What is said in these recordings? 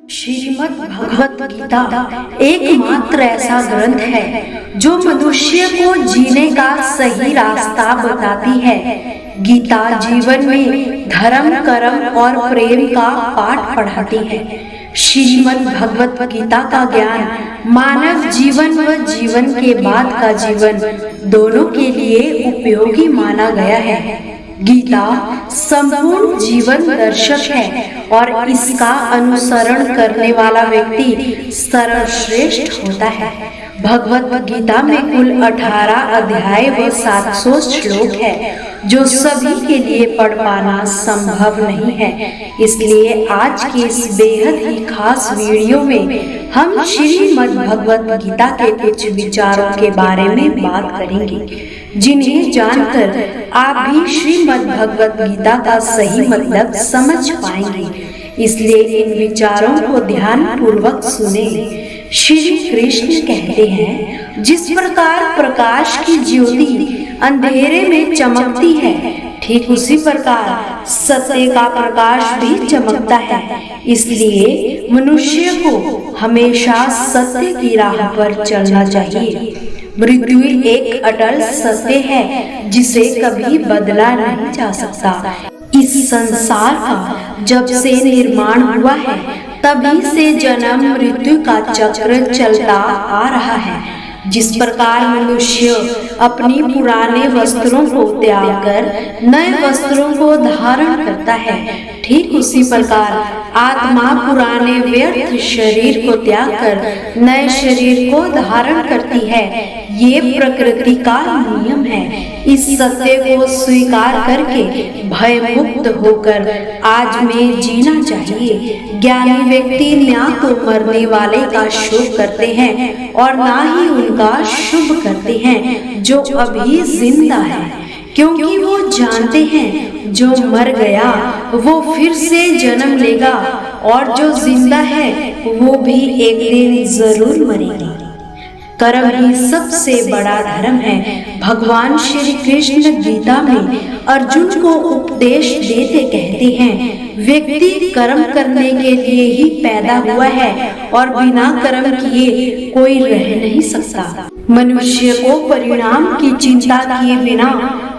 श्रीमद् भगवत गीता एकमात्र ऐसा ग्रंथ है जो मनुष्य को जीने का सही रास्ता बताती है। गीता जीवन में धर्म, कर्म और प्रेम का पाठ पढ़ाती है। श्रीमद् भगवत गीता का ज्ञान मानव जीवन व जीवन के बाद का जीवन दोनों के लिए उपयोगी माना गया है। गीता संपूर्ण जीवन दर्शक है और इसका अनुसरण करने वाला व्यक्ति सर्वश्रेष्ठ होता है। भगवत गीता में कुल 18 अध्याय व 700 श्लोक है जो सभी के लिए पढ़ पाना संभव नहीं है। इसलिए आज के इस बेहद ही खास वीडियो में हम श्रीमद् भगवत गीता के कुछ विचारों के बारे में बात करेंगे, जिन्हें जानकर आप भी श्रीमद् भगवत गीता का सही मतलब समझ पाएंगे। इसलिए इन विचारों को ध्यान पूर्वक सुने। श्री कृष्ण कहते हैं, जिस प्रकार प्रकाश की ज्योति अंधेरे में चमकती है, ठीक उसी प्रकार सत्य का प्रकाश भी चमकता है। इसलिए मनुष्य को हमेशा सत्य की राह पर चलना चाहिए। मृत्यु एक अटल सत्य है जिसे कभी बदला नहीं जा सकता। इस संसार का जब से निर्माण हुआ है तभी से जन्म मृत्यु का चक्र चलता आ रहा है। जिस प्रकार मनुष्य अपनी पुराने वस्त्रों को त्याग कर नए वस्त्रों को धारण करता है, ठीक उसी प्रकार आत्मा पुराने व्यर्थ शरीर को त्याग कर नए शरीर को धारण करती है। ये प्रकृति का नियम है। इस सत्य को स्वीकार करके भय मुक्त होकर आज में जीना चाहिए। ज्ञानी व्यक्ति ना तो मरने वाले का शोक करते हैं और ना ही उनका शुभ करते हैं जो अभी जिंदा है, क्योंकि वो जानते हैं जो मर गया वो फिर से जन्म लेगा और जो जिंदा है वो भी एक दिन जरूर मरेगा। कर्म ही सबसे बड़ा धर्म है। भगवान श्री कृष्ण गीता में अर्जुन को उपदेश देते कहते हैं, व्यक्ति कर्म करने के लिए ही पैदा हुआ है और बिना कर्म किए कोई रह नहीं सकता। मनुष्य को परिणाम की चिंता किए बिना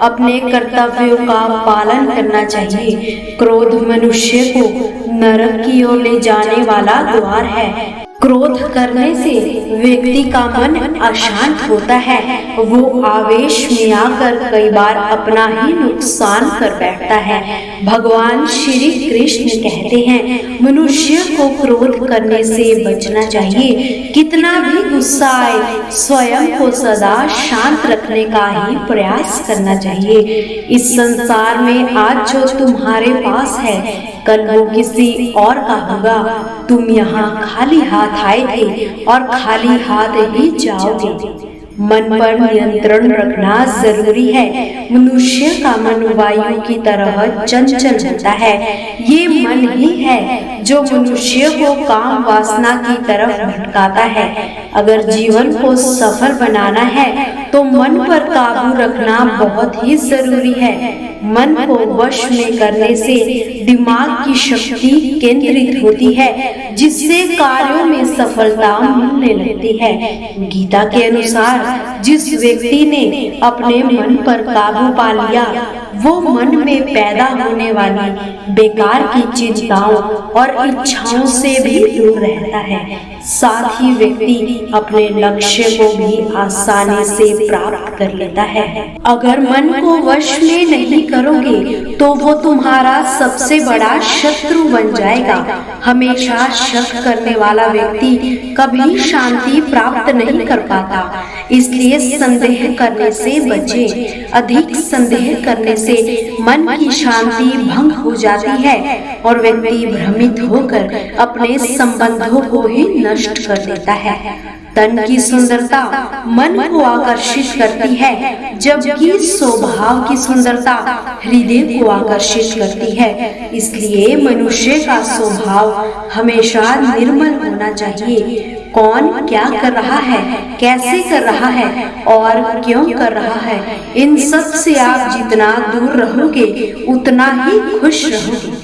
अपने कर्तव्यों का पालन करना चाहिए। क्रोध मनुष्य को नरक की ओर ले जाने वाला द्वार है। क्रोध करने से व्यक्ति का मन अशांत होता है। वो आवेश में आकर कई बार अपना ही नुकसान कर बैठता है। भगवान श्री कृष्ण कहते हैं, मनुष्य को क्रोध करने से बचना चाहिए। कितना भी गुस्सा आए स्वयं को सदा शांत रखने का ही प्रयास करना चाहिए। इस संसार में आज जो तुम्हारे पास है कल वो किसी और का होगा। तुम यहाँ खाली हाथ आए थे और खाली हाथ ही जाओगे। मन पर नियंत्रण रखना जरूरी है। मनुष्य का मन वायु की तरह चंचल होता है। ये मन ही है जो मनुष्य को काम वासना की तरफ भटकाता है। अगर जीवन को सफल बनाना है तो मन पर काबू रखना बहुत ही जरूरी है। मन को वश में करने से दिमाग की शक्ति केंद्रित होती है, जिससे कार्यों में सफलता मिलने लगती है। गीता के अनुसार जिस व्यक्ति ने अपने मन पर काबू पा लिया वो मन में पैदा होने वाली बेकार की चिंताओं और इच्छाओं से भी दूर रहता है। साथ ही व्यक्ति अपने लक्ष्य को भी आसानी से प्राप्त कर लेता है। अगर मन को वश में नहीं करोगे तो वो तुम्हारा सबसे बड़ा शत्रु बन जाएगा। हमेशा शक करने वाला व्यक्ति कभी शांति प्राप्त नहीं कर पाता। इसलिए संदेह करने से बचें। अधिक संदेह करने से मन की शांति भंग हो जाती है और व्यक्ति भ्रमित होकर अपने संबंधों को ही नष्ट कर देता है। तन की सुंदरता मन को आकर्षित करती है, जबकि स्वभाव की सुंदरता हृदय को आकर्षित करती है। इसलिए मनुष्य का स्वभाव हमेशा निर्मल होना चाहिए। कौन क्या कर रहा है, कैसे कर रहा है और क्यों कर रहा है, इन सब से आप जितना दूर रहोगे उतना ही खुश रहोगे।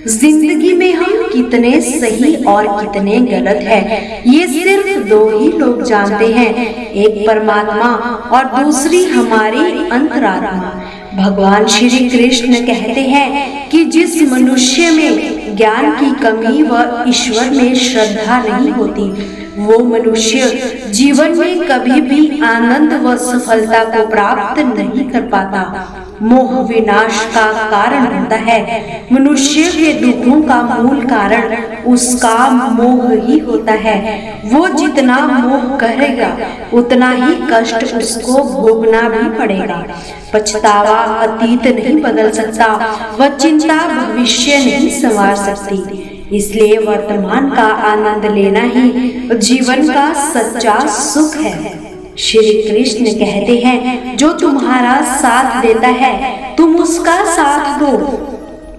जिंदगी में हम कितने सही और कितने गलत हैं, ये सिर्फ दो ही लोग जानते हैं, एक परमात्मा और दूसरी हमारी अंतरात्मा। भगवान श्री कृष्ण कहते हैं कि जिस मनुष्य में ज्ञान की कमी व ईश्वर में श्रद्धा नहीं होती, वो मनुष्य जीवन में कभी भी आनंद व सफलता को प्राप्त नहीं कर पाता। मोह विनाश का कारण होता है। मनुष्य के दुखों का मूल कारण उसका मोह ही होता है। वो जितना मोह करेगा उतना ही कष्ट उसको भोगना भी पड़ेगा। पछतावा अतीत नहीं बदल सकता, वह चिंता भविष्य नहीं संवार सकती। इसलिए वर्तमान का आनंद लेना ही जीवन का सच्चा सुख है। श्री कृष्ण कहते हैं, जो तुम्हारा साथ देता है तुम उसका साथ दो,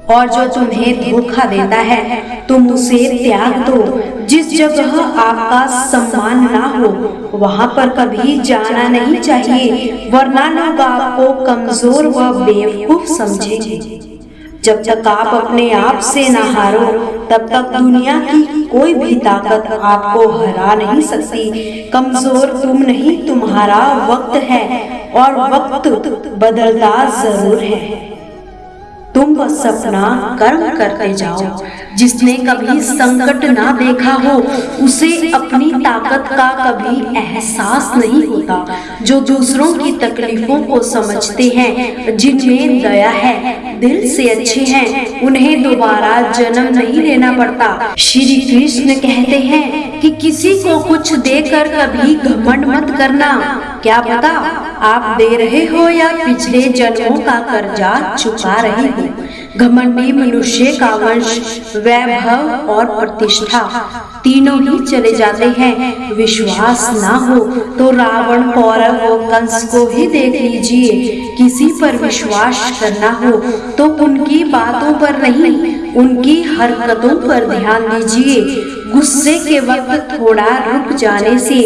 और जो तुम्हें धोखा देता है तुम उसे त्याग दो। जिस जगह आपका सम्मान ना हो वहां पर कभी जाना नहीं चाहिए, वरना लोग आपको कमजोर व बेवकूफ समझेंगे। जब तक आप अपने आप से न हारो तब तक दुनिया की कोई भी ताकत आपको हरा नहीं सकती। कमजोर तुम नहीं, तुम्हारा वक्त है, और वक्त बदलता जरूर है। तुम बस अपना कर्म करते जाओ। जिसने कभी संकट ना देखा हो उसे अपनी ताकत का कभी एहसास नहीं होता। जो दूसरों की तकलीफों को समझते हैं, जिनमें दया है, दिल से अच्छे हैं, उन्हें दोबारा जन्म नहीं लेना पड़ता। श्री कृष्ण कहते हैं कि किसी को कुछ देकर कभी घमंड मत करना। क्या पता आप दे रहे हो या पिछले जन्मों का कर्जा चुका रहे हो। घमंडी मनुष्य का वंश, वैभव और प्रतिष्ठा तीनों ही चले जाते हैं। विश्वास ना हो तो रावण, कौरव और कंस को ही देख लीजिए। किसी पर विश्वास करना हो तो उनकी बातों पर नहीं, उनकी हरकतों पर ध्यान दीजिए। गुस्से के वक्त थोड़ा रुक जाने से,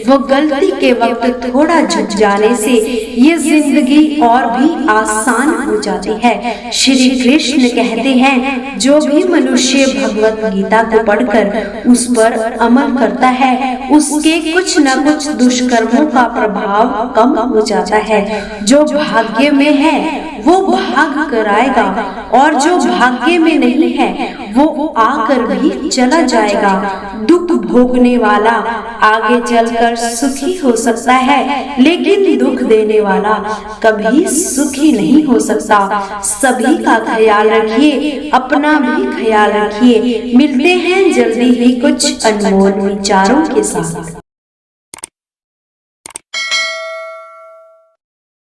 वो गलती के वक्त थोड़ा झुक जाने से ये जिंदगी और भी आसान हो जाती है। श्री कृष्ण कहते हैं, जो भी मनुष्य भगवत गीता को पढ़कर उस पर अमल करता है, उसके कुछ न कुछ दुष्कर्मों का प्रभाव कम हो जाता है। जो भाग्य में है वो भाग कर आएगा, और जो भाग्य में नहीं है वो आकर भी चला जाएगा। दुख भोगने वाला आगे चलकर सुखी हो सकता है, लेकिन दुख देने वाला कभी सुखी नहीं हो सकता। सभी का ख्याल रखिए, अपना भी ख्याल रखिए। मिलते हैं जल्दी ही कुछ अनमोल विचारों के साथ।